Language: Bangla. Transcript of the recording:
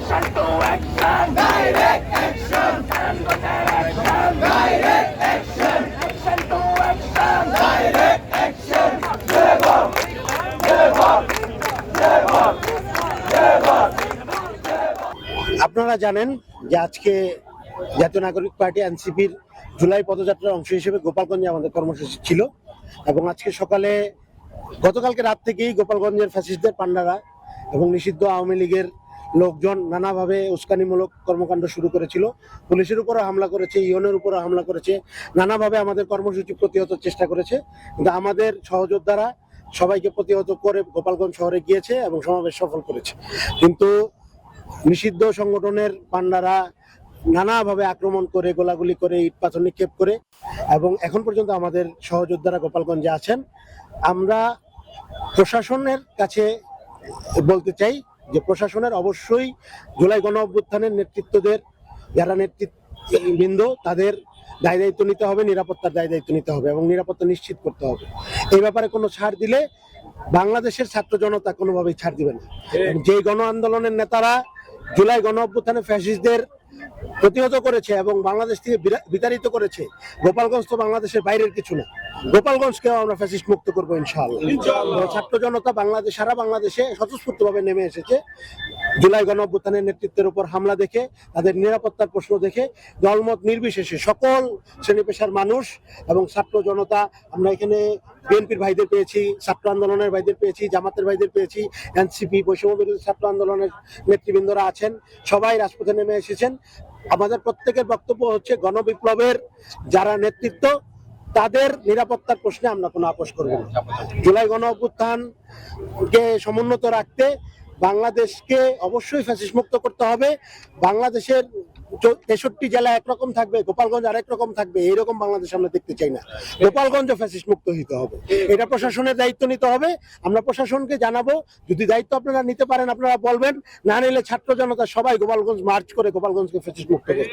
Action to action. Direct action. Action. Direct action. Action to action. Direct action. Never. Never. Never. Never. আপনারা জানেন যে আজকে জাতীয় নাগরিক পার্টি এনসিপির জুলাই পদযাত্রার অংশ হিসেবে গোপালগঞ্জে আমাদের কর্মসূচি ছিল এবং আজকে সকালে গতকালকে রাত থেকেই গোপালগঞ্জের ফ্যাসিস্টদের পান্ডারা এবং নিষিদ্ধ আওয়ামী লীগের লোকজন নানাভাবে উস্কানিমূলক কর্মকাণ্ড শুরু করেছিল। পুলিশের উপরে হামলা করেছে, ইউনের উপরে হামলা করেছে, নানাভাবে আমাদের কর্মসূচি প্রতিহত চেষ্টা করেছে, কিন্তু আমাদের সহযোদ্ধারা সবাইকে প্রতিহত করে গোপালগঞ্জ শহরে গিয়েছে এবং সমাবেশ সফল করেছে। কিন্তু নিষিদ্ধ সংগঠনের পান্ডারা নানাভাবে আক্রমণ করে, গোলাগুলি করে, ইট পাথর নিক্ষেপ করে এবং এখন পর্যন্ত আমাদের সহযোদ্ধারা গোপালগঞ্জে আছেন। আমরা প্রশাসনের কাছে বলতে চাই যে প্রশাসনের অবশ্যই জুলাই গণ অভ্যুত্থানের নেতৃত্বদের যারা নেতৃত্ববৃন্দ তাদের দায় দায়িত্ব নিতে হবে, নিরাপত্তার দায় দায়িত্ব নিতে হবে এবং নিরাপত্তা নিশ্চিত করতে হবে। এই ব্যাপারে কোনো ছাড় দিলে বাংলাদেশের ছাত্র জনতা কোনোভাবেই ছাড় দিবে না। যে গণ আন্দোলনের নেতারা জুলাই গণ অভ্যুত্থানে ফ্যাসিস্টদের প্রতিহত করেছে এবং বাংলাদেশ থেকে বিতাড়িত করেছে, গোপালগঞ্জ তো বাংলাদেশের বাইরের কিছু না, গোপালগঞ্জকেও আমরা ফ্যাসিস্ট মুক্ত করবো ইনশাআল্লাহ। ছাত্র জনতা সারা বাংলাদেশে স্বতঃস্ফূর্তভাবে নেমে এসেছে জুলাই গণ অভ্যুত্থানের নেতৃত্বের উপর হামলা দেখে, তাদের নিরাপত্তার প্রশ্ন দেখে দলমত নির্বিশেষে সকল শ্রেণী পেশার মানুষ এবং ছাত্র জনতা, আমরা এখানে বিএনপির ভাইদের পেয়েছি, ছাত্র আন্দোলনের ভাইদের পেয়েছি, জামাতের ভাইদের পেয়েছি, এনসিপি বৈষম্য বিরোধী ছাত্র আন্দোলনের নেতৃবৃন্দরা আছেন, সবাই রাজপথে নেমে এসেছেন। আমাদের প্রত্যেকের বক্তব্য হচ্ছে গণবিপ্লবের যারা নেতৃত্ব তাদের নিরাপত্তার প্রশ্নে আমরা কোনো আপোষ করব না। জুলাই গণ অভ্যুত্থানকে সমুন্নত রাখতে বাংলাদেশকে অবশ্যই ফ্যাসিস্ট মুক্ত করতে হবে। বাংলাদেশের 63 জেলা একরকম থাকবে, গোপালগঞ্জ আরেক রকম থাকবে, এইরকম বাংলাদেশ আমরা দেখতে চাই না। গোপালগঞ্জ ফ্যাসিস্ট মুক্ত হতে হবে, এটা প্রশাসনের দায়িত্ব নিতে হবে। আমরা প্রশাসনকে জানাবো, যদি দায়িত্ব আপনারা নিতে পারেন আপনারা বলবেন, না নিলে ছাত্র জনতা সবাই গোপালগঞ্জ মার্চ করে গোপালগঞ্জকে ফ্যাসিস্ট মুক্ত করবে।